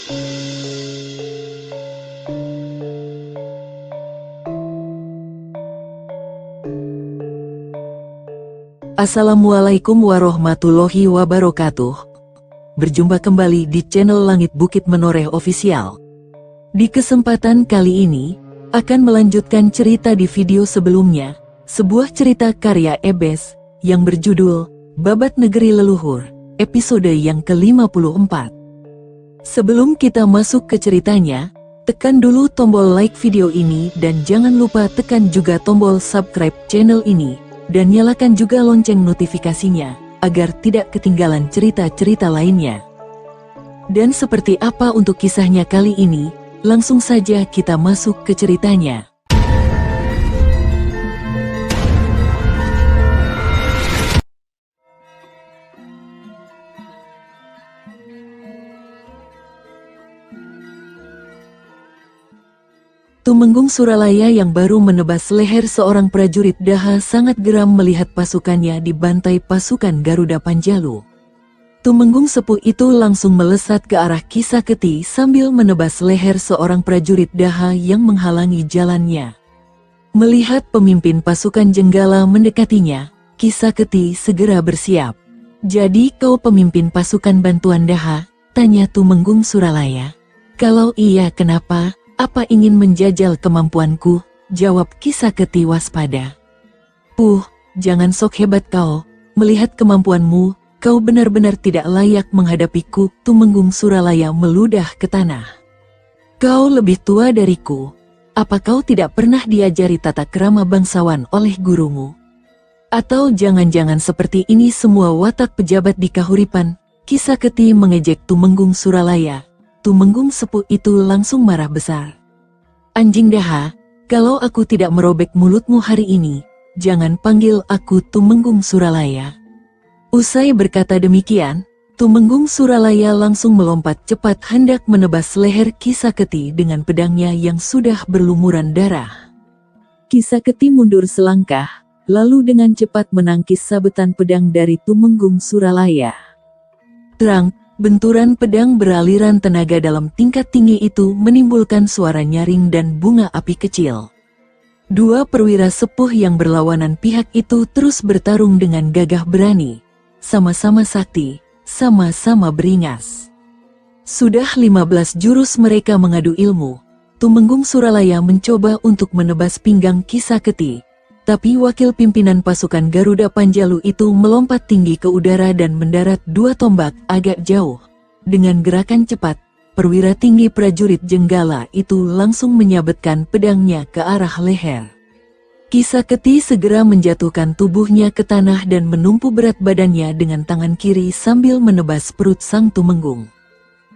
Assalamualaikum warahmatullahi wabarakatuh. Berjumpa kembali di channel Langit Bukit Menoreh Official. Di kesempatan kali ini, akan melanjutkan cerita di video sebelumnya, sebuah cerita karya Ebes, yang berjudul, Babat Negeri Leluhur, episode yang ke-54. Sebelum kita masuk ke ceritanya, tekan dulu tombol like video ini dan jangan lupa tekan juga tombol subscribe channel ini. Dan nyalakan juga lonceng notifikasinya, agar tidak ketinggalan cerita-cerita lainnya. Dan seperti apa untuk kisahnya kali ini, langsung saja kita masuk ke ceritanya. Tumenggung Suralaya yang baru menebas leher seorang prajurit Daha sangat geram melihat pasukannya dibantai pasukan Garuda Panjalu. Tumenggung Sepuh itu langsung melesat ke arah Kisaketi sambil menebas leher seorang prajurit Daha yang menghalangi jalannya. Melihat pemimpin pasukan Jenggala mendekatinya, Kisaketi segera bersiap. "Jadi kau pemimpin pasukan bantuan Daha?" tanya Tumenggung Suralaya. "Kalau iya kenapa? Apa ingin menjajal kemampuanku?" jawab Kisaketi waspada. Jangan sok hebat kau. Melihat kemampuanmu, kau benar-benar tidak layak menghadapiku." Tumenggung Suralaya meludah ke tanah. "Kau lebih tua dariku. Apa kau tidak pernah diajari tata krama bangsawan oleh gurumu? Atau jangan-jangan seperti ini semua watak pejabat di Kahuripan?" Kisaketi mengejek Tumenggung Suralaya. Tumenggung Sepuh itu langsung marah besar. "Anjing Daha, kalau aku tidak merobek mulutmu hari ini, jangan panggil aku Tumenggung Suralaya." Usai berkata demikian, Tumenggung Suralaya langsung melompat cepat hendak menebas leher Kisaketi dengan pedangnya yang sudah berlumuran darah. Kisaketi mundur selangkah, lalu dengan cepat menangkis sabetan pedang dari Tumenggung Suralaya. Terang, benturan pedang beraliran tenaga dalam tingkat tinggi itu menimbulkan suara nyaring dan bunga api kecil. Dua perwira sepuh yang berlawanan pihak itu terus bertarung dengan gagah berani. Sama-sama sakti, sama-sama beringas. Sudah 15 jurus mereka mengadu ilmu. Tumenggung Suralaya mencoba untuk menebas pinggang Kisaketi. Tapi wakil pimpinan pasukan Garuda Panjalu itu melompat tinggi ke udara dan mendarat dua tombak agak jauh. Dengan gerakan cepat, perwira tinggi prajurit Jenggala itu langsung menyabetkan pedangnya ke arah leher. Kisaketi segera menjatuhkan tubuhnya ke tanah dan menumpu berat badannya dengan tangan kiri sambil menebas perut sang Tumenggung.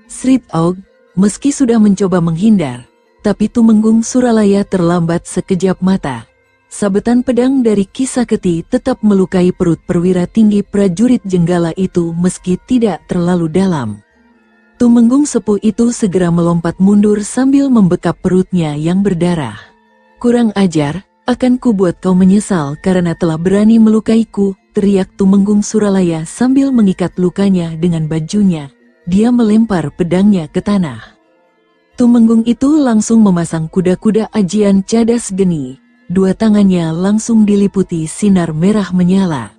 Srit Aug, meski sudah mencoba menghindar, tapi Tumenggung Suralaya terlambat sekejap mata. Sabetan pedang dari Kisaketi tetap melukai perut perwira tinggi prajurit Jenggala itu meski tidak terlalu dalam. Tumenggung Sepuh itu segera melompat mundur sambil membekap perutnya yang berdarah. "Kurang ajar, akan kubuat kau menyesal karena telah berani melukaiku," teriak Tumenggung Suralaya sambil mengikat lukanya dengan bajunya. Dia melempar pedangnya ke tanah. Tumenggung itu langsung memasang kuda-kuda ajian cadas geni. Dua tangannya langsung diliputi sinar merah menyala.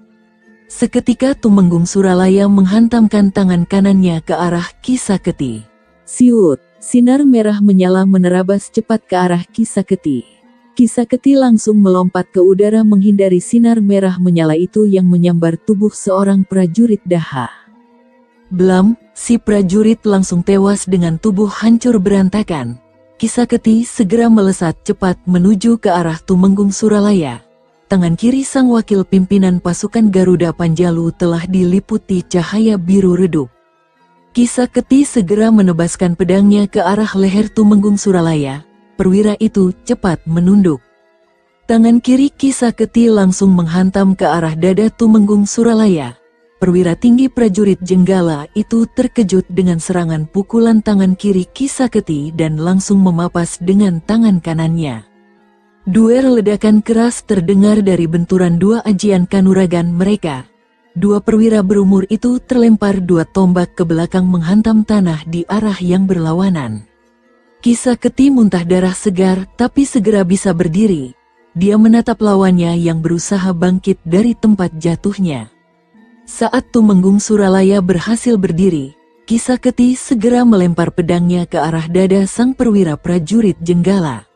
Seketika Tumenggung Suralaya menghantamkan tangan kanannya ke arah Kisaketi. Siut, sinar merah menyala menerabas cepat ke arah Kisaketi. Kisaketi langsung melompat ke udara menghindari sinar merah menyala itu yang menyambar tubuh seorang prajurit Daha. Blam, si prajurit langsung tewas dengan tubuh hancur berantakan. Kisaketi segera melesat cepat menuju ke arah Tumenggung Suralaya. Tangan kiri sang wakil pimpinan pasukan Garuda Panjalu telah diliputi cahaya biru redup. Kisaketi segera menebaskan pedangnya ke arah leher Tumenggung Suralaya. Perwira itu cepat menunduk. Tangan kiri Kisaketi langsung menghantam ke arah dada Tumenggung Suralaya. Perwira tinggi prajurit Jenggala itu terkejut dengan serangan pukulan tangan kiri Kisaketi dan langsung memapas dengan tangan kanannya. Duer ledakan keras terdengar dari benturan dua ajian kanuragan mereka. Dua perwira berumur itu terlempar dua tombak ke belakang menghantam tanah di arah yang berlawanan. Kisah Keti muntah darah segar tapi segera bisa berdiri. Dia menatap lawannya yang berusaha bangkit dari tempat jatuhnya. Saat Tumenggung Suralaya berhasil berdiri, Kisah Keti segera melempar pedangnya ke arah dada sang perwira prajurit Jenggala.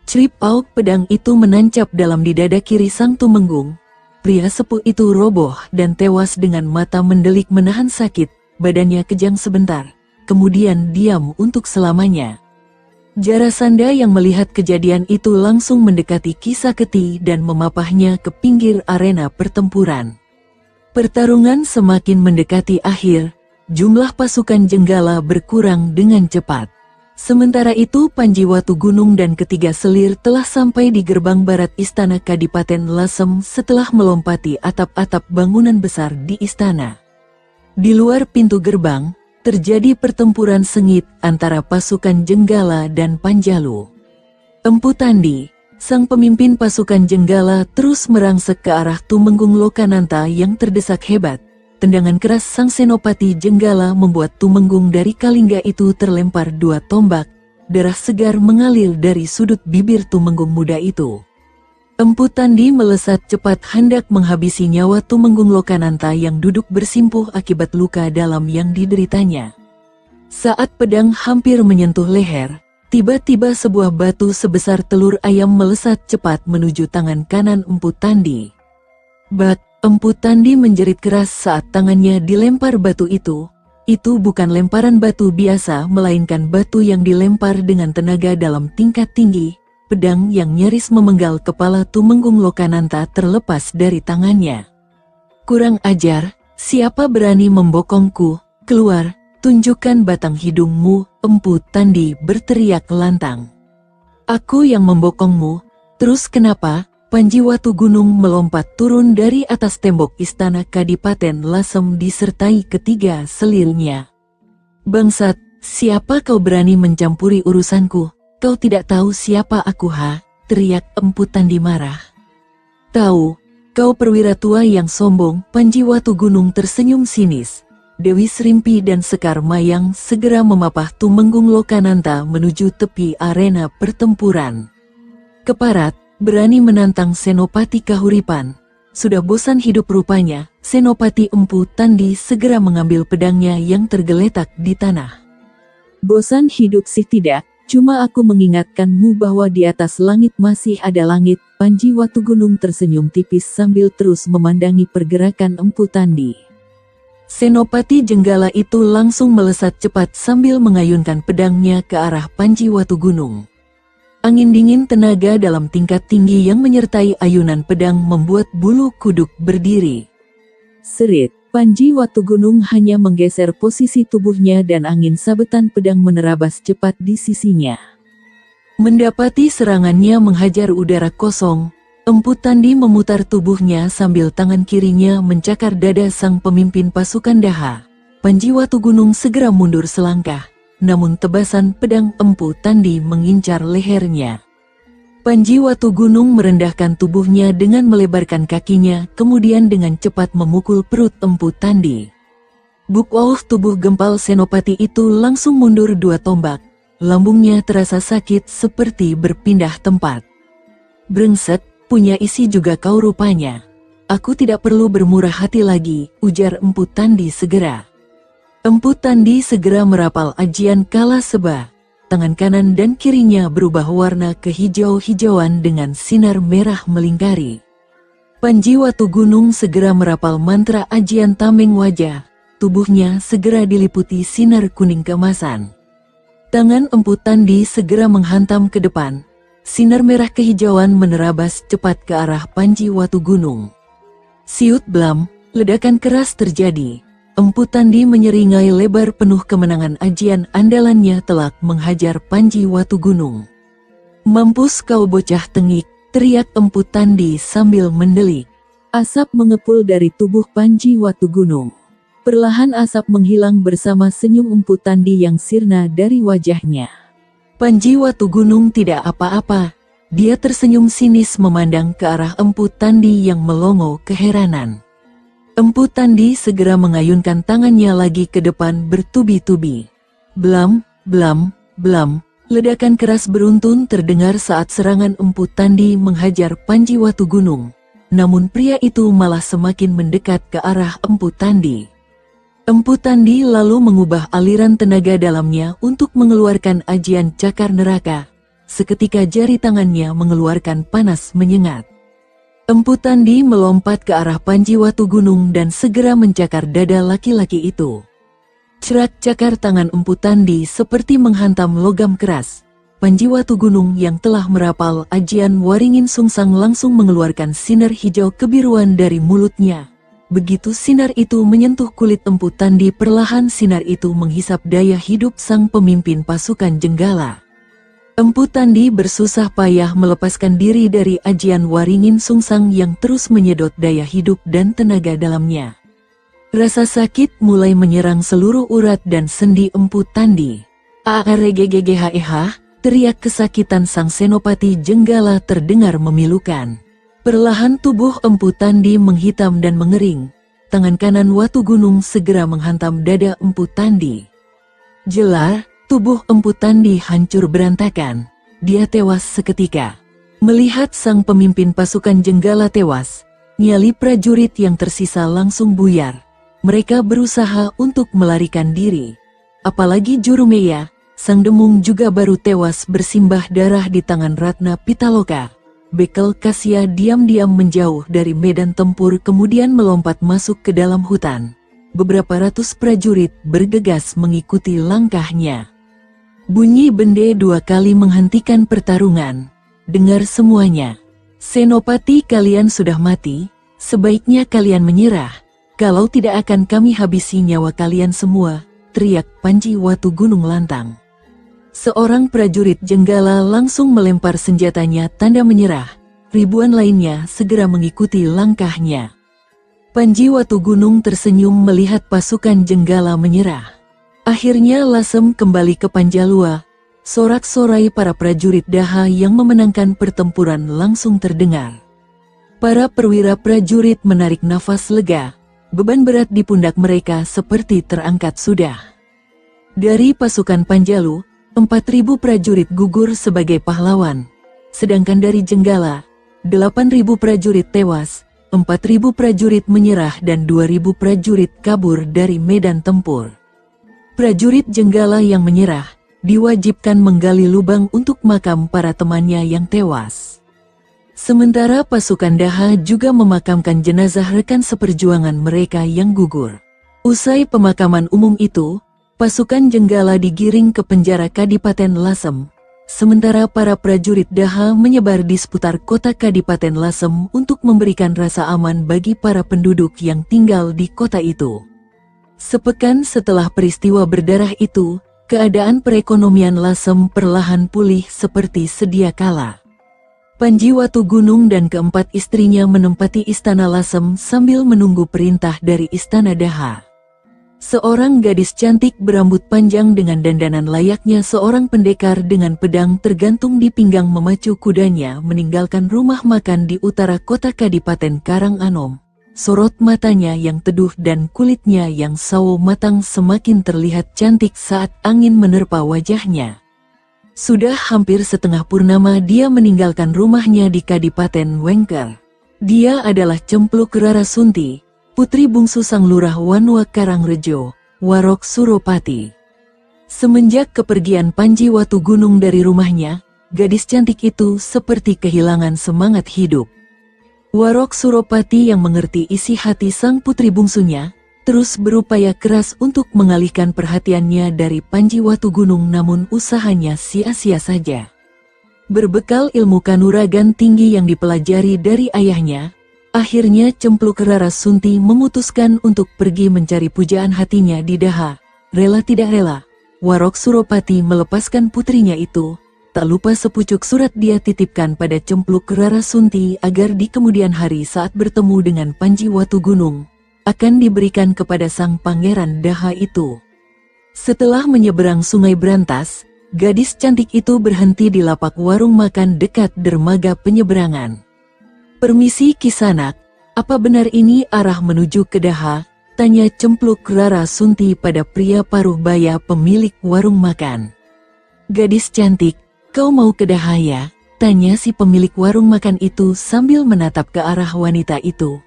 Crip pauk pedang itu menancap dalam di dada kiri sang Tumenggung. Pria sepuh itu roboh dan tewas dengan mata mendelik menahan sakit, badannya kejang sebentar, kemudian diam untuk selamanya. Jarasandha yang melihat kejadian itu langsung mendekati Kisah Keti dan memapahnya ke pinggir arena pertempuran. Pertarungan semakin mendekati akhir, jumlah pasukan Jenggala berkurang dengan cepat. Sementara itu Panji Watugunung dan ketiga selir telah sampai di gerbang barat istana Kadipaten Lasem setelah melompati atap-atap bangunan besar di istana. Di luar pintu gerbang, terjadi pertempuran sengit antara pasukan Jenggala dan Panjalu. Empu Tandi, sang pemimpin pasukan Jenggala terus merangsek ke arah Tumenggung Lokananta yang terdesak hebat. Tendangan keras sang senopati Jenggala membuat Tumenggung dari Kalingga itu terlempar dua tombak. Darah segar mengalir dari sudut bibir Tumenggung muda itu. Empu Tandi melesat cepat hendak menghabisi nyawa Tumenggung Lokananta yang duduk bersimpuh akibat luka dalam yang dideritanya. Saat pedang hampir menyentuh leher, tiba-tiba sebuah batu sebesar telur ayam melesat cepat menuju tangan kanan Empu Tandi. Bak, Empu Tandi menjerit keras saat tangannya dilempar batu itu. Itu bukan lemparan batu biasa melainkan batu yang dilempar dengan tenaga dalam tingkat tinggi. Pedang yang nyaris memenggal kepala Tumenggung Lokananta terlepas dari tangannya. Kurang ajar, siapa berani membokongku? Keluar, tunjukkan batang hidungmu, Empu Tandi berteriak lantang. Aku yang membokongmu, terus kenapa? Panji Watugunung melompat turun dari atas tembok istana Kadipaten Lasem disertai ketiga selirnya. Bangsat, siapa kau berani mencampuri urusanku? Kau tidak tahu siapa aku ha? Teriak Empu Tandi marah. Tahu, kau perwira tua yang sombong. Panji Watugunung tersenyum sinis. Dewi Srimpi dan Sekar Mayang segera memapah Tumenggung Lokananta menuju tepi arena pertempuran. Keparat, berani menantang Senopati Kahuripan. Sudah bosan hidup rupanya, Senopati Empu Tandi segera mengambil pedangnya yang tergeletak di tanah. Bosan hidup sih tidak. Cuma aku mengingatkanmu bahwa di atas langit masih ada langit. Panji Watugunung tersenyum tipis sambil terus memandangi pergerakan Empu Tandi. Senopati Jenggala itu langsung melesat cepat sambil mengayunkan pedangnya ke arah Panji Watugunung. Angin dingin tenaga dalam tingkat tinggi yang menyertai ayunan pedang membuat bulu kuduk berdiri. Serit. Panji Watugunung hanya menggeser posisi tubuhnya dan angin sabetan pedang menerabas cepat di sisinya. Mendapati serangannya menghajar udara kosong, Empu Tandi memutar tubuhnya sambil tangan kirinya mencakar dada sang pemimpin pasukan Daha. Panji Watugunung segera mundur selangkah, namun tebasan pedang Empu Tandi mengincar lehernya. Panji Watugunung merendahkan tubuhnya dengan melebarkan kakinya, kemudian dengan cepat memukul perut Empu Tandi. Buk-wauh tubuh gempal senopati itu langsung mundur dua tombak. Lambungnya terasa sakit seperti berpindah tempat. Brengsek, punya isi juga kau rupanya. Aku tidak perlu bermurah hati lagi, ujar Empu Tandi segera. Empu Tandi segera merapal ajian Kala Seba. Tangan kanan dan kirinya berubah warna ke hijau-hijauan dengan sinar merah melingkari. Panji Watugunung segera merapal mantra ajian Tameng Wajah. Tubuhnya segera diliputi sinar kuning keemasan. Tangan Empu Tandi segera menghantam ke depan. Sinar merah kehijauan menerabas cepat ke arah Panji Watugunung. Siut blam, ledakan keras terjadi. Empu Tandi menyeringai lebar penuh kemenangan ajian andalannya telak menghajar Panji Watugunung. Mampus kau bocah tengik, teriak Empu Tandi sambil mendelik. Asap mengepul dari tubuh Panji Watugunung. Perlahan asap menghilang bersama senyum Empu Tandi yang sirna dari wajahnya. Panji Watugunung tidak apa-apa. Dia tersenyum sinis memandang ke arah Empu Tandi yang melongo keheranan. Empu Tandi segera mengayunkan tangannya lagi ke depan bertubi-tubi. Blam, blam, blam. Ledakan keras beruntun terdengar saat serangan Empu Tandi menghajar Panji Watu Gunung. Namun pria itu malah semakin mendekat ke arah Empu Tandi. Empu Tandi lalu mengubah aliran tenaga dalamnya untuk mengeluarkan ajian cakar neraka. Seketika jari tangannya mengeluarkan panas menyengat. Empu Tandi melompat ke arah Panji Watu Gunung dan segera mencakar dada laki-laki itu. Cerak cakar tangan Empu Tandi seperti menghantam logam keras. Panji Watu Gunung yang telah merapal ajian Waringin Sungsang langsung mengeluarkan sinar hijau kebiruan dari mulutnya. Begitu sinar itu menyentuh kulit Empu Tandi, perlahan sinar itu menghisap daya hidup sang pemimpin pasukan Jenggala. Empu Tandi bersusah payah melepaskan diri dari ajian Waringin Sungsang yang terus menyedot daya hidup dan tenaga dalamnya. Rasa sakit mulai menyerang seluruh urat dan sendi Empu Tandi. "Aaregegegeheh!" teriak kesakitan sang senopati Jenggala terdengar memilukan. Perlahan tubuh Empu Tandi menghitam dan mengering. Tangan kanan Watu Gunung segera menghantam dada Empu Tandi. Jelar, tubuh Empu Tandi hancur berantakan. Dia tewas seketika. Melihat sang pemimpin pasukan Jenggala tewas, nyali prajurit yang tersisa langsung buyar. Mereka berusaha untuk melarikan diri. Apalagi Jurumeya, sang demung juga baru tewas bersimbah darah di tangan Ratna Pitaloka. Bekel Kasya diam-diam menjauh dari medan tempur kemudian melompat masuk ke dalam hutan. Beberapa ratus prajurit bergegas mengikuti langkahnya. Bunyi bende 2 kali menghentikan pertarungan. Dengar semuanya. "Senopati kalian sudah mati, sebaiknya kalian menyerah. Kalau tidak akan kami habisi nyawa kalian semua," teriak Panji Watu Gunung lantang. Seorang prajurit Jenggala langsung melempar senjatanya tanda menyerah. Ribuan lainnya segera mengikuti langkahnya. Panji Watu Gunung tersenyum melihat pasukan Jenggala menyerah. Akhirnya Lasem kembali ke Panjalua. Sorak-sorai para prajurit Daha yang memenangkan pertempuran langsung terdengar. Para perwira prajurit menarik nafas lega. Beban berat di pundak mereka seperti terangkat sudah. Dari pasukan Panjalu, 4.000 prajurit gugur sebagai pahlawan. Sedangkan dari Jenggala, 8.000 prajurit tewas, 4.000 prajurit menyerah dan 2.000 prajurit kabur dari medan tempur. Prajurit Jenggala yang menyerah, diwajibkan menggali lubang untuk makam para temannya yang tewas. Sementara pasukan Daha juga memakamkan jenazah rekan seperjuangan mereka yang gugur. Usai pemakaman umum itu, pasukan Jenggala digiring ke penjara Kadipaten Lasem. Sementara para prajurit Daha menyebar di seputar kota Kadipaten Lasem untuk memberikan rasa aman bagi para penduduk yang tinggal di kota itu. Sepekan setelah peristiwa berdarah itu, keadaan perekonomian Lasem perlahan pulih seperti sedia kala. Panji Watu Gunung dan keempat istrinya menempati istana Lasem sambil menunggu perintah dari istana Daha. Seorang gadis cantik berambut panjang dengan dandanan layaknya seorang pendekar dengan pedang tergantung di pinggang memacu kudanya meninggalkan rumah makan di utara kota Kadipaten Karanganom. Sorot matanya yang teduh dan kulitnya yang sawo matang semakin terlihat cantik saat angin menerpa wajahnya. Sudah hampir setengah purnama dia meninggalkan rumahnya di Kadipaten Wengker. Dia adalah Cempluk Rarasunti, putri bungsu Sang Lurah Wanua Karangrejo, Warok Suropati. Semenjak kepergian Panji Watu Gunung dari rumahnya, gadis cantik itu seperti kehilangan semangat hidup. Warok Suropati yang mengerti isi hati sang putri bungsunya, terus berupaya keras untuk mengalihkan perhatiannya dari Panji Watu Gunung namun usahanya sia-sia saja. Berbekal ilmu kanuragan tinggi yang dipelajari dari ayahnya, akhirnya Cempluk Rarasunti memutuskan untuk pergi mencari pujaan hatinya di Daha. Rela tidak rela, Warok Suropati melepaskan putrinya itu. Tak lupa sepucuk surat dia titipkan pada Cempluk Rarasunti agar di kemudian hari saat bertemu dengan Panji Watu Gunung, akan diberikan kepada sang pangeran Daha itu. Setelah menyeberang Sungai Brantas, gadis cantik itu berhenti di lapak warung makan dekat dermaga penyeberangan. "Permisi Kisanak, Apa benar ini arah menuju Kedaha? Tanya Cempluk Rara Sunti pada pria paruh baya pemilik warung makan. Gadis cantik, kau mau Kedaha ya? Tanya si pemilik warung makan itu sambil menatap ke arah wanita itu.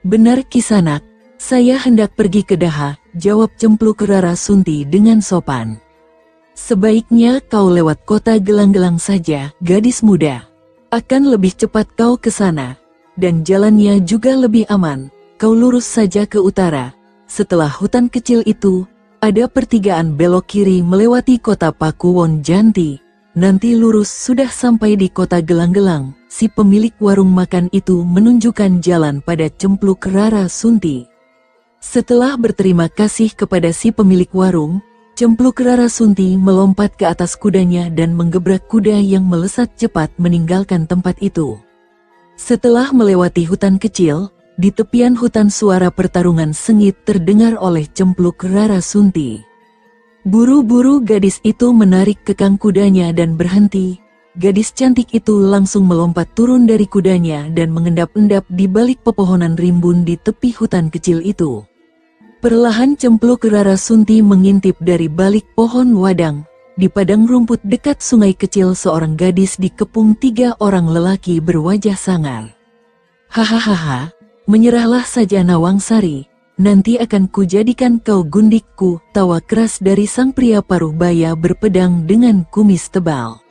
Benar Kisanak, saya hendak pergi Kedaha, jawab Cempluk Rara Sunti dengan sopan. Sebaiknya kau lewat kota Gelang-Gelang saja, gadis muda. Akan lebih cepat kau ke sana. Dan jalannya juga lebih aman, kau lurus saja ke utara. Setelah hutan kecil itu, ada pertigaan belok kiri melewati kota Pakuwon Janti. Nanti lurus sudah sampai di kota Gelang-Gelang. Si pemilik warung makan itu menunjukkan jalan pada Cempluk Rara Sunti. Setelah berterima kasih kepada si pemilik warung, Cempluk Rara Sunti melompat ke atas kudanya dan menggebrak kuda yang melesat cepat meninggalkan tempat itu. Setelah melewati hutan kecil, di tepian hutan suara pertarungan sengit terdengar oleh Cempluk Rara Sunti. Buru-buru gadis itu menarik kekang kudanya dan berhenti. Gadis cantik itu langsung melompat turun dari kudanya dan mengendap-endap di balik pepohonan rimbun di tepi hutan kecil itu. Perlahan Cempluk Rara Sunti mengintip dari balik pohon wadang. Di padang rumput dekat sungai kecil seorang gadis dikepung 3 orang lelaki berwajah sangar. Hahaha, menyerahlah saja Nawangsari, nanti akan kujadikan kau gundikku, tawa keras dari sang pria paruh baya berpedang dengan kumis tebal.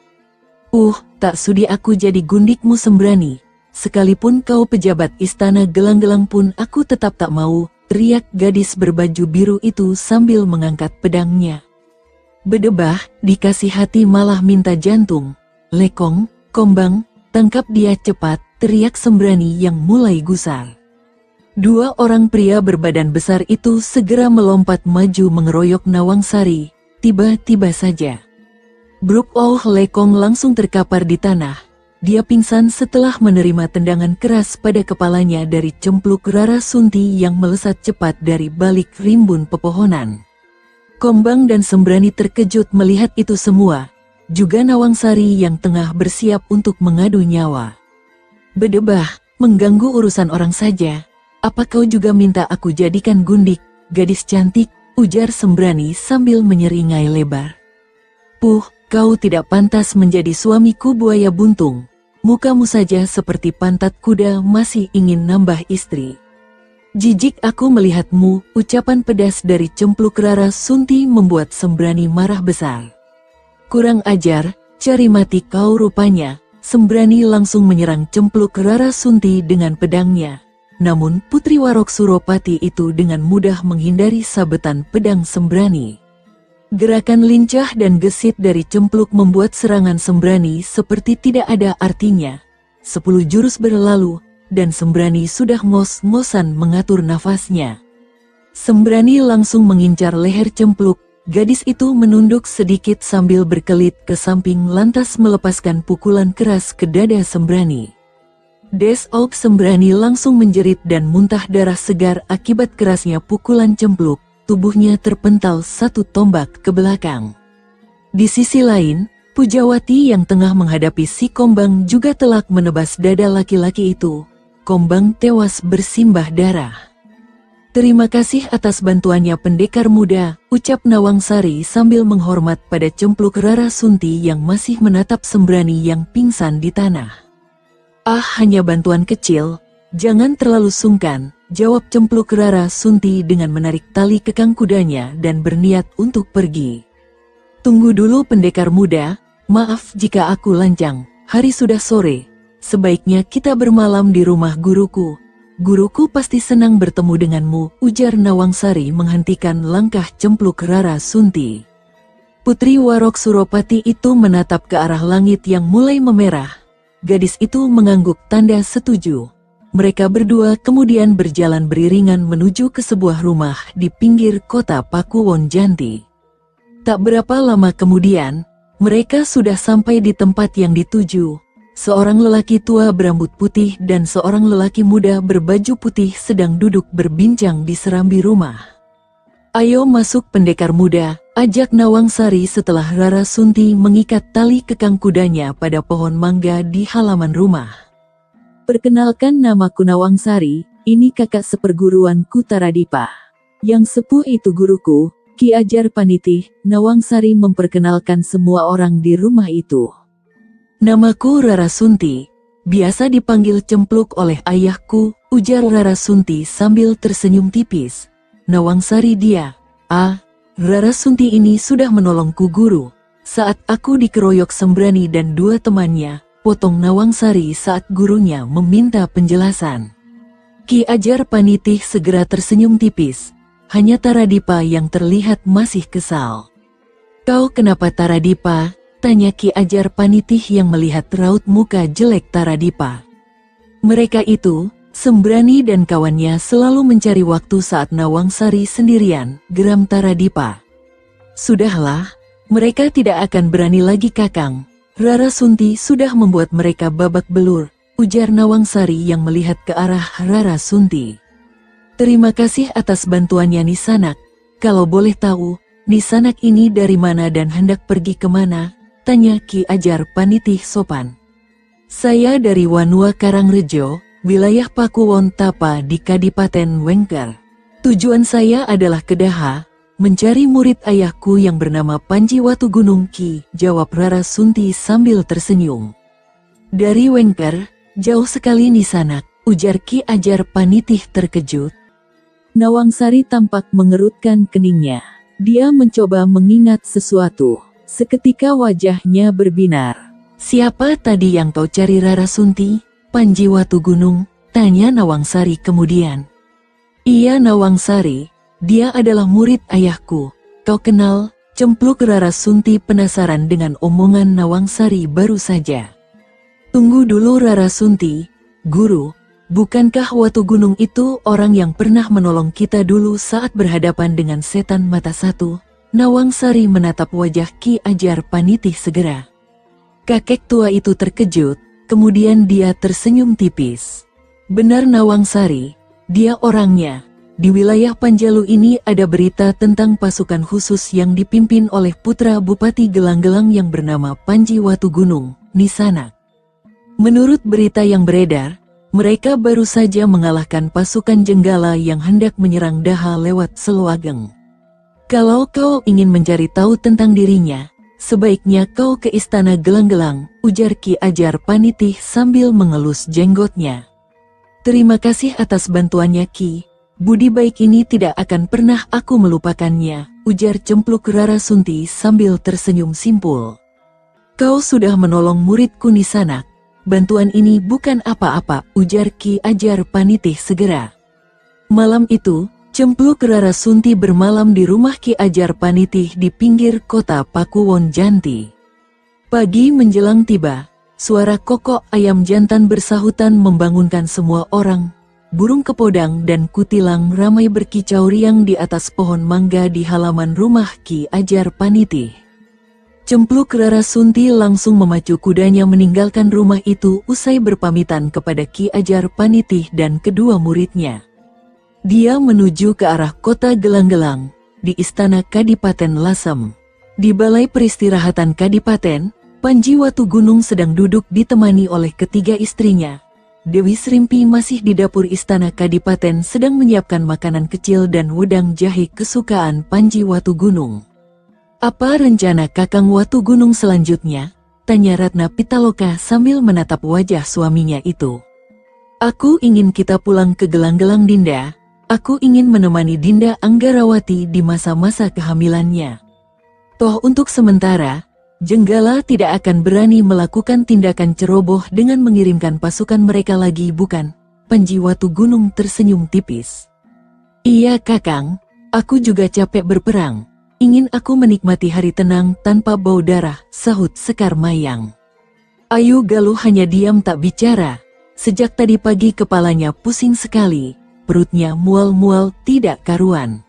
Tak sudi aku jadi gundikmu Sembrani, sekalipun kau pejabat istana Gelang-Gelang pun aku tetap tak mau, teriak gadis berbaju biru itu sambil mengangkat pedangnya. Bedebah, dikasih hati malah minta jantung. Lekong, Kombang, tangkap dia cepat, teriak Sembrani yang mulai gusar. 2 orang pria berbadan besar itu segera melompat maju mengeroyok Nawangsari. Tiba-tiba saja Bruk Lekong langsung terkapar di tanah. Dia pingsan setelah menerima tendangan keras pada kepalanya dari Cempluk Rara Sunti yang melesat cepat dari balik rimbun pepohonan. Kombang dan Sembrani terkejut melihat itu semua, juga Nawangsari yang tengah bersiap untuk mengadu nyawa. Bedebah, mengganggu urusan orang saja. Apa kau juga minta aku jadikan gundik, gadis cantik, ujar Sembrani sambil menyeringai lebar. Kau tidak pantas menjadi suamiku buaya buntung. Mukamu saja seperti pantat kuda masih ingin nambah istri. Jijik aku melihatmu, ucapan pedas dari Cempluk Rara Sunti membuat Sembrani marah besar. Kurang ajar, cari mati kau rupanya. Sembrani langsung menyerang Cempluk Rara Sunti dengan pedangnya. Namun Putri Warok Suropati itu dengan mudah menghindari sabetan pedang Sembrani. Gerakan lincah dan gesit dari Cempluk membuat serangan Sembrani seperti tidak ada artinya. 10 jurus berlalu, dan Sembrani sudah ngos-ngosan mengatur nafasnya. Sembrani langsung mengincar leher Cempluk. Gadis itu menunduk sedikit sambil berkelit ke samping lantas melepaskan pukulan keras ke dada Sembrani. Sembrani langsung menjerit dan muntah darah segar akibat kerasnya pukulan Cempluk. Tubuhnya terpental 1 tombak ke belakang. Di sisi lain, Pujawati yang tengah menghadapi si Kombang juga telak menebas dada laki-laki itu. Kombang tewas bersimbah darah. Terima kasih atas bantuannya pendekar muda, ucap Nawangsari sambil menghormat pada Cempluk Rara Sunti yang masih menatap Sembrani yang pingsan di tanah. Hanya bantuan kecil, jangan terlalu sungkan, jawab Cempluk Rara Sunti dengan menarik tali kekang kudanya dan berniat untuk pergi. Tunggu dulu pendekar muda, maaf jika aku lancang, hari sudah sore, sebaiknya kita bermalam di rumah guruku. Guruku pasti senang bertemu denganmu, ujar Nawangsari menghentikan langkah Cempluk Rara Sunti. Putri Warok Suropati itu menatap ke arah langit yang mulai memerah. Gadis itu mengangguk tanda setuju. Mereka berdua kemudian berjalan beriringan menuju ke sebuah rumah di pinggir kota Pakuwon Janti. Tak berapa lama kemudian, mereka sudah sampai di tempat yang dituju. Seorang lelaki tua berambut putih dan seorang lelaki muda berbaju putih sedang duduk berbincang di serambi rumah. Ayo masuk pendekar muda, ajak Nawangsari setelah Rara Sunti mengikat tali kekang kudanya pada pohon mangga di halaman rumah. Perkenalkan, namaku Nawangsari, ini kakak seperguruanku Taradipa. Yang sepuh itu guruku, Ki Ajar Panitih. Nawangsari memperkenalkan semua orang di rumah itu. Namaku Rarasunti, biasa dipanggil Cempluk oleh ayahku, ujar Rarasunti sambil tersenyum tipis. Nawangsari dia. Rarasunti ini sudah menolongku guru. Saat aku dikeroyok Sembrani dan dua temannya, potong Nawangsari saat gurunya meminta penjelasan. Ki Ajar Panitih segera tersenyum tipis. Hanya Taradipa yang terlihat masih kesal. Kau kenapa Taradipa? Tanya Ki Ajar Panitih yang melihat raut muka jelek Taradipa. Mereka itu, Sembrani dan kawannya selalu mencari waktu saat Nawangsari sendirian, geram Taradipa. Sudahlah, mereka tidak akan berani lagi kakang. Rarasunti sudah membuat mereka babak belur, ujar Nawangsari yang melihat ke arah Rarasunti. Terima kasih atas bantuannya Nisanak. Kalau boleh tahu, Nisanak ini dari mana dan hendak pergi kemana? Tanya Ki Ajar Panitih sopan. Saya dari Wanua Karangrejo, wilayah Pakuwon Tapa di Kadipaten Wengker. Tujuan saya adalah ke Daha, mencari murid ayahku yang bernama Panji Watugunung Ki, jawab Rarasunti sambil tersenyum. Dari Wengker, jauh sekali Nisanak, ujar Ki Ajar Panitih terkejut. Nawangsari tampak mengerutkan keningnya. Dia mencoba mengingat sesuatu. Seketika wajahnya berbinar. Siapa tadi yang kau cari Rarasunti? Panji Watugunung, tanya Nawangsari kemudian. Iya Nawangsari. Dia adalah murid ayahku. Kau kenal? Cempluk Rarasunti penasaran dengan omongan Nawangsari baru saja. Tunggu dulu Rarasunti, guru. Bukankah Watugunung itu orang yang pernah menolong kita dulu saat berhadapan dengan setan mata satu? Nawangsari menatap wajah Ki Ajar Panitih segera. Kakek tua itu terkejut, kemudian dia tersenyum tipis. Benar Nawangsari, dia orangnya. Di wilayah Panjalu ini ada berita tentang pasukan khusus yang dipimpin oleh putra Bupati Gelang-Gelang yang bernama Panji Watugunung, Nisanak. Menurut berita yang beredar, mereka baru saja mengalahkan pasukan Jenggala yang hendak menyerang Daha lewat Seluageng. Kalau kau ingin mencari tahu tentang dirinya, sebaiknya kau ke istana Gelang-Gelang, ujar Ki Ajar Panitih sambil mengelus jenggotnya. Terima kasih atas bantuannya Ki. Budi baik ini tidak akan pernah aku melupakannya, ujar Cempluk Rarasunti sambil tersenyum simpul. Kau sudah menolong muridku Nisanak. Bantuan ini bukan apa-apa, ujar Ki Ajar Panitih segera. Malam itu, Cempluk Rarasunti bermalam di rumah Ki Ajar Panitih di pinggir kota Pakuwon Janti. Pagi menjelang tiba, suara kokok ayam jantan bersahutan membangunkan semua orang. Burung kepodang dan kutilang ramai berkicau riang di atas pohon mangga di halaman rumah Ki Ajar Panitih. Cempluk Rarasunti langsung memacu kudanya meninggalkan rumah itu usai berpamitan kepada Ki Ajar Panitih dan kedua muridnya. Dia menuju ke arah kota Gelang-Gelang, di istana Kadipaten Lasem. Di balai peristirahatan Kadipaten, Panji Watugunung sedang duduk ditemani oleh ketiga istrinya. Dewi Srimpi masih di dapur istana Kadipaten sedang menyiapkan makanan kecil dan wedang jahe kesukaan Panji Watugunung. Apa rencana Kakang Watugunung selanjutnya? Tanya Ratna Pitaloka sambil menatap wajah suaminya itu. Aku ingin kita pulang ke Gelang-Gelang Dinda. Aku ingin menemani Dinda Anggarawati di masa-masa kehamilannya. Toh untuk sementara, Jenggala tidak akan berani melakukan tindakan ceroboh dengan mengirimkan pasukan mereka lagi, bukan? Panji Watugunung tersenyum tipis. Iya Kakang, aku juga capek berperang. Ingin aku menikmati hari tenang tanpa bau darah, sahut Sekar Mayang. Ayu Galuh hanya diam tak bicara. Sejak tadi pagi kepalanya pusing sekali, perutnya mual-mual tidak karuan.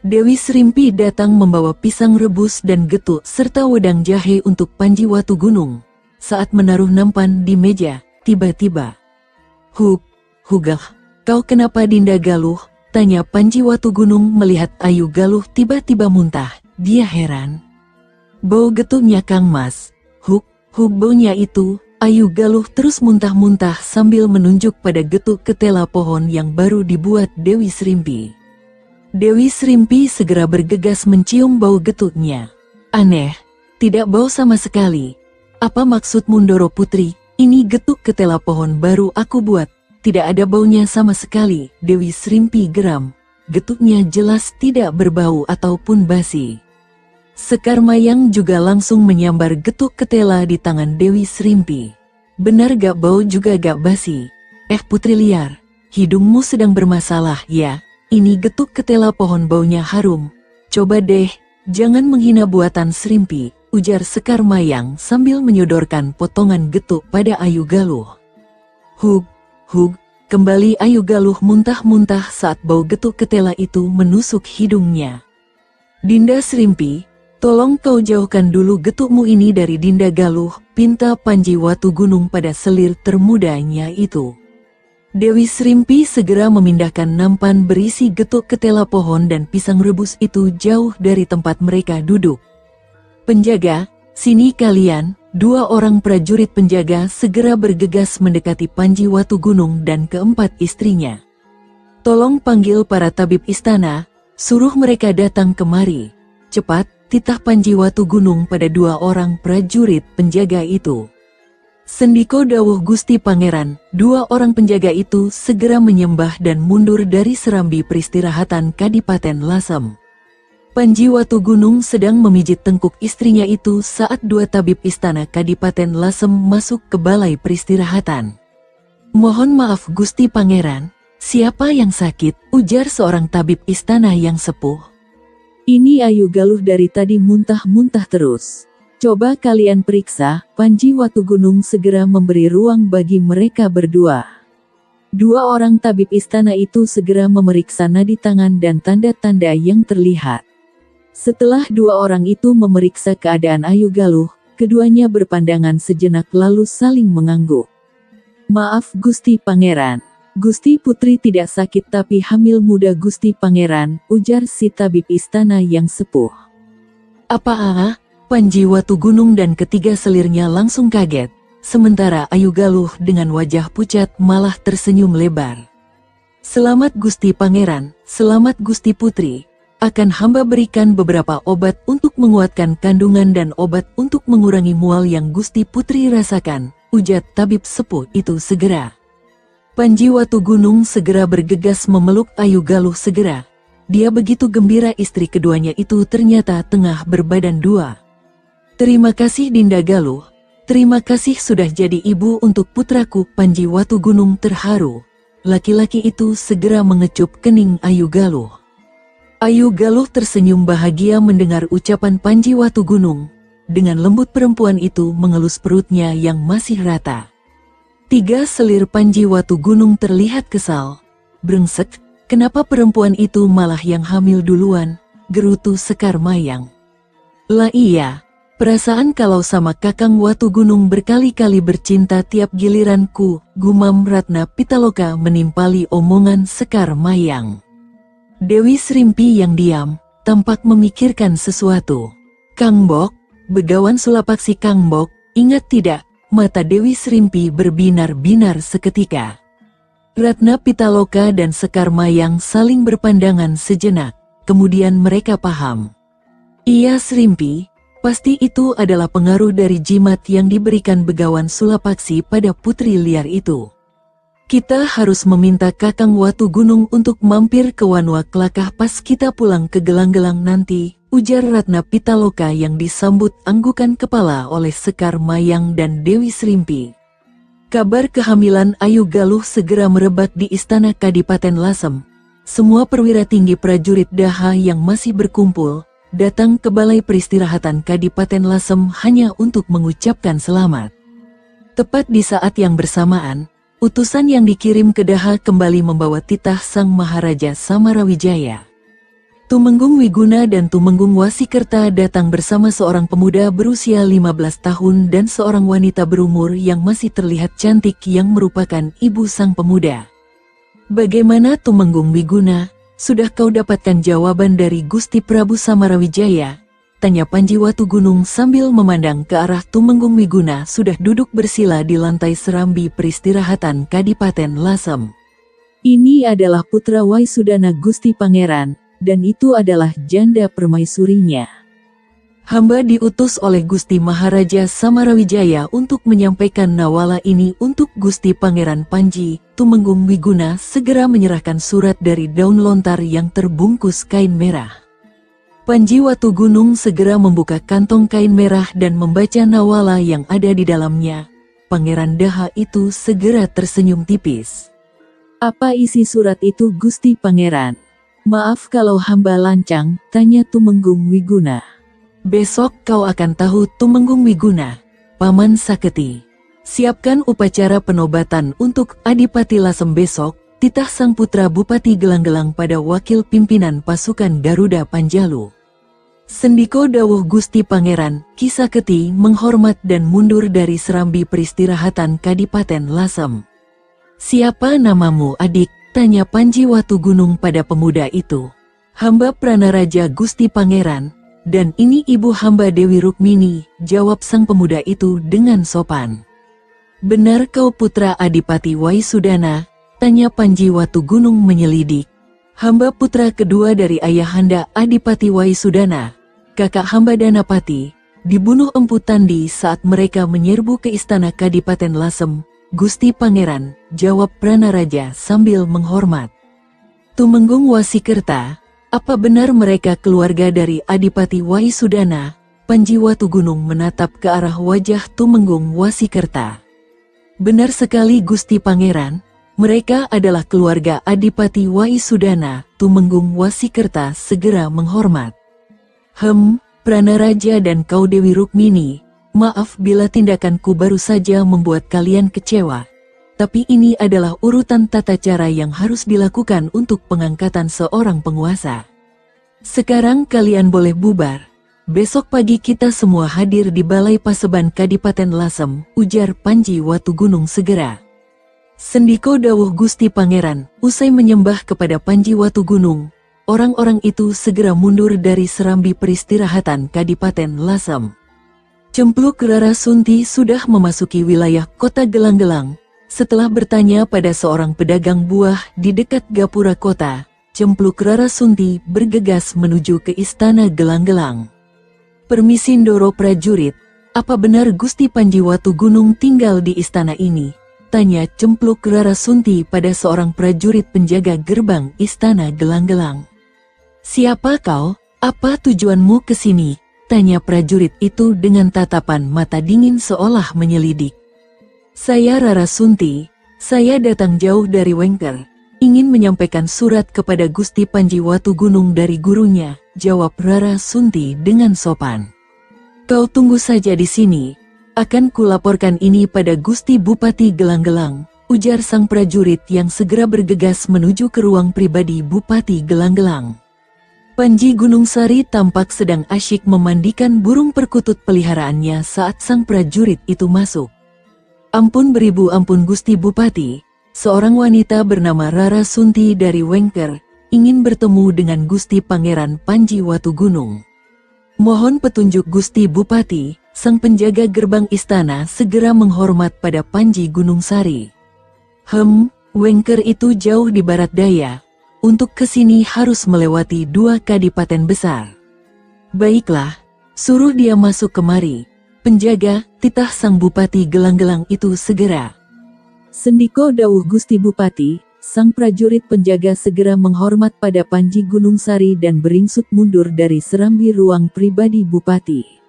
Dewi Srimpi datang membawa pisang rebus dan getuk serta wedang jahe untuk Panji Watugunung. Saat menaruh nampan di meja, tiba-tiba, Hugah, kau kenapa Dinda Galuh? Tanya Panji Watugunung melihat Ayu Galuh tiba-tiba muntah. Dia heran. Bau getuknya Kang Mas. Baunya itu, Ayu Galuh terus muntah-muntah sambil menunjuk pada getuk ketela pohon yang baru dibuat Dewi Srimpi. Dewi Srimpi segera bergegas mencium bau getuknya. Aneh, tidak bau sama sekali. Apa maksudmu Ndoro Putri? Ini getuk ketela pohon baru aku buat. Tidak ada baunya sama sekali. Dewi Srimpi geram. Getuknya jelas tidak berbau ataupun basi. Sekar Mayang juga langsung menyambar getuk ketela di tangan Dewi Srimpi. Benar gak bau juga gak basi? Putri liar, hidungmu sedang bermasalah ya? Ini getuk ketela pohon baunya harum. Coba deh, jangan menghina buatan Srimpi, ujar Sekar Mayang sambil menyodorkan potongan getuk pada Ayu Galuh. Hug, kembali Ayu Galuh muntah-muntah saat bau getuk ketela itu menusuk hidungnya. Dinda Srimpi, tolong kau jauhkan dulu getukmu ini dari Dinda Galuh, pinta Panji Watu Gunung pada selir termudanya itu. Dewi Srimpi segera memindahkan nampan berisi getuk ketela pohon dan pisang rebus itu jauh dari tempat mereka duduk. Penjaga, sini kalian. Dua orang prajurit penjaga segera bergegas mendekati Panji Watu Gunung dan keempat istrinya. Tolong panggil para tabib istana, suruh mereka datang kemari. Cepat, titah Panji Watu Gunung pada dua orang prajurit penjaga itu. Sendiko dawuh Gusti Pangeran. Dua orang penjaga itu segera menyembah dan mundur dari serambi peristirahatan Kadipaten Lasem. Panji Watu Gunung sedang memijit tengkuk istrinya itu saat dua tabib istana Kadipaten Lasem masuk ke balai peristirahatan. Mohon maaf Gusti Pangeran, siapa yang sakit? Ujar seorang tabib istana yang sepuh. Ini Ayu Galuh dari tadi muntah-muntah terus. Coba kalian periksa. Panji Watu Gunung segera memberi ruang bagi mereka berdua. Dua orang tabib istana itu segera memeriksa nadi tangan dan tanda-tanda yang terlihat. Setelah dua orang itu memeriksa keadaan Ayu Galuh, keduanya berpandangan sejenak lalu saling mengangguk. Maaf Gusti Pangeran. Gusti Putri tidak sakit tapi hamil muda Gusti Pangeran, ujar si tabib istana yang sepuh. Apa? Panji Watu Gunung dan ketiga selirnya langsung kaget, sementara Ayu Galuh dengan wajah pucat malah tersenyum lebar. Selamat Gusti Pangeran, selamat Gusti Putri, akan hamba berikan beberapa obat untuk menguatkan kandungan dan obat untuk mengurangi mual yang Gusti Putri rasakan, ujar tabib sepuh itu segera. Panji Watu Gunung segera bergegas memeluk Ayu Galuh segera. Dia begitu gembira istri keduanya itu ternyata tengah berbadan dua. Terima kasih Dinda Galuh, terima kasih sudah jadi ibu untuk putraku. Panji Watu Gunung terharu. Laki-laki itu segera mengecup kening Ayu Galuh. Ayu Galuh tersenyum bahagia mendengar ucapan Panji Watu Gunung. Dengan lembut perempuan itu mengelus perutnya yang masih rata. Tiga selir Panji Watu Gunung terlihat kesal. Brengsek, kenapa perempuan itu malah yang hamil duluan? Gerutu Sekar Mayang. Lah iya, perasaan kalau sama Kakang Watu Gunung berkali-kali bercinta tiap giliranku, gumam Ratna Pitaloka menimpali omongan Sekar Mayang. Dewi Srimpi yang diam, tampak memikirkan sesuatu. Kang Bok, begawan Sulapaksi Kang Bok, ingat tidak? Mata Dewi Srimpi berbinar-binar seketika. Ratna Pitaloka dan Sekar Mayang saling berpandangan sejenak, kemudian mereka paham. Iya Srimpi, pasti itu adalah pengaruh dari jimat yang diberikan begawan Sulapaksi pada putri liar itu. Kita harus meminta Kakang Watu Gunung untuk mampir ke Wanua Kelakah pas kita pulang ke Gelang-Gelang nanti, ujar Ratna Pitaloka yang disambut anggukan kepala oleh Sekar Mayang dan Dewi Srimpi. Kabar kehamilan Ayu Galuh segera merebak di istana Kadipaten Lasem. Semua perwira tinggi prajurit Daha yang masih berkumpul, datang ke balai peristirahatan Kadipaten Lasem hanya untuk mengucapkan selamat. Tepat di saat yang bersamaan, utusan yang dikirim ke Daha kembali membawa titah Sang Maharaja Samarawijaya. Tumenggung Wiguna dan Tumenggung Wasikerta datang bersama seorang pemuda berusia 15 tahun dan seorang wanita berumur yang masih terlihat cantik yang merupakan ibu sang pemuda. Bagaimana Tumenggung Wiguna? Sudah kau dapatkan jawaban dari Gusti Prabu Samarawijaya? Tanya Panji Watugunung sambil memandang ke arah Tumenggung Wiguna sudah duduk bersila di lantai serambi peristirahatan Kadipaten Lasem. Ini adalah putra Waisudana Gusti Pangeran, dan itu adalah janda permaisurinya. Hamba diutus oleh Gusti Maharaja Samarawijaya untuk menyampaikan nawala ini untuk Gusti Pangeran Panji. Tumenggung Wiguna segera menyerahkan surat dari daun lontar yang terbungkus kain merah. Panji Watugunung segera membuka kantong kain merah dan membaca nawala yang ada di dalamnya. Pangeran Daha itu segera tersenyum tipis. Apa isi surat itu, Gusti Pangeran? Maaf kalau hamba lancang, tanya Tumenggung Wiguna. Besok kau akan tahu, Tumenggung Wiguna. Paman Saketi, siapkan upacara penobatan untuk Adipati Lasem besok. Titah sang putra Bupati Gelang-Gelang pada wakil pimpinan pasukan Garuda Panjalu. Sendiko dawuh Gusti Pangeran, Ki Saketi menghormat dan mundur dari serambi peristirahatan Kadipaten Lasem. Siapa namamu, adik? Tanya Panji Watugunung pada pemuda itu. Hamba Pranaraja Gusti Pangeran, dan ini ibu hamba Dewi Rukmini, jawab sang pemuda itu dengan sopan. Benar kau putra Adipati Waisudana? Tanya Panji Watugunung menyelidik. Hamba putra kedua dari ayahanda Adipati Waisudana, kakak hamba Danapati, dibunuh Empu Tandi saat mereka menyerbu ke istana Kadipaten Lasem. Gusti Pangeran, jawab Pranaraja sambil menghormat. Tumenggung Wasikerta, apa benar mereka keluarga dari Adipati Waisudana? Panji Watugunung menatap ke arah wajah Tumenggung Wasikerta. Benar sekali Gusti Pangeran. Mereka adalah keluarga Adipati Waisudana. Tumenggung Wasikerta segera menghormat. Pranaraja dan kau Dewi Rukmini, maaf bila tindakanku baru saja membuat kalian kecewa. Tapi ini adalah urutan tata cara yang harus dilakukan untuk pengangkatan seorang penguasa. Sekarang kalian boleh bubar. Besok pagi kita semua hadir di Balai Paseban Kadipaten Lasem, ujar Panji Watugunung segera. Sendiko dawuh Gusti Pangeran, usai menyembah kepada Panji Watugunung, orang-orang itu segera mundur dari serambi peristirahatan Kadipaten Lasem. Cempluk Rara Sunti sudah memasuki wilayah kota Gelang-Gelang. Setelah bertanya pada seorang pedagang buah di dekat gapura kota, Cempluk Rara Sunti bergegas menuju ke istana Gelang-Gelang. Permisi Ndoro prajurit, apa benar Gusti Panji Watugunung tinggal di istana ini? Tanya Cempluk Rara Sunti pada seorang prajurit penjaga gerbang istana Gelang-Gelang. Siapa kau? Apa tujuanmu ke sini? Tanya prajurit itu dengan tatapan mata dingin seolah menyelidik. Saya Rara Sunti, saya datang jauh dari Wengker, ingin menyampaikan surat kepada Gusti Panji Watugunung dari gurunya, jawab Rara Sunti dengan sopan. Kau tunggu saja di sini. Akan kulaporkan ini pada Gusti Bupati Gelang-Gelang, ujar sang prajurit yang segera bergegas menuju ke ruang pribadi Bupati Gelang-Gelang. Panji Gunung Sari tampak sedang asyik memandikan burung perkutut peliharaannya saat sang prajurit itu masuk. Ampun beribu ampun Gusti Bupati, seorang wanita bernama Rara Sunti dari Wengker, ingin bertemu dengan Gusti Pangeran Panji Watugunung. Mohon petunjuk Gusti Bupati. Sang penjaga gerbang istana segera menghormat pada Panji Gunung Sari. Wengker itu jauh di barat daya. Untuk kesini harus melewati 2 kadipaten besar. Baiklah, suruh dia masuk kemari. Penjaga, titah sang Bupati Gelang-Gelang itu segera. Sendiko dawuh Gusti Bupati, sang prajurit penjaga segera menghormat pada Panji Gunung Sari dan beringsut mundur dari serambi ruang pribadi Bupati.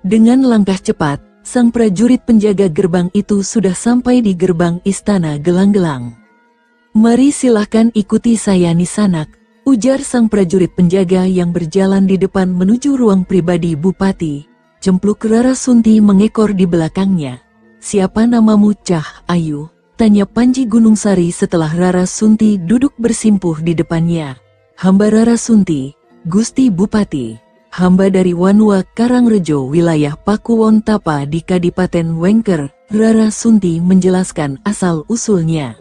Dengan langkah cepat, sang prajurit penjaga gerbang itu sudah sampai di gerbang istana Gelang-Gelang. Mari silahkan ikuti saya Nisanak, ujar sang prajurit penjaga yang berjalan di depan menuju ruang pribadi Bupati. Cempluk Rara Sunti mengekor di belakangnya. Siapa namamu Cah Ayu? Tanya Panji Gunung Sari setelah Rara Sunti duduk bersimpuh di depannya. Hamba Rara Sunti, Gusti Bupati. Hamba dari Wanua Karangrejo wilayah Pakuwon Tapa di Kadipaten Wengker. Rara Sunti menjelaskan asal-usulnya.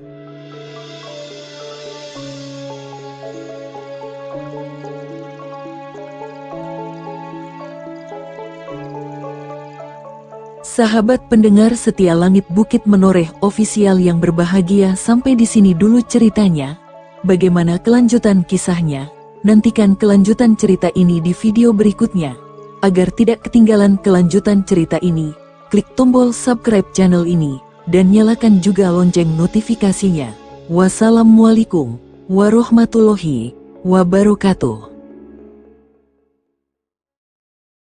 Sahabat pendengar setia Langit Bukit Menoreh official yang berbahagia, sampai di sini dulu ceritanya. Bagaimana kelanjutan kisahnya? Nantikan kelanjutan cerita ini di video berikutnya. Agar tidak ketinggalan kelanjutan cerita ini, klik tombol subscribe channel ini, dan nyalakan juga lonceng notifikasinya. Wassalamualaikum warahmatullahi wabarakatuh.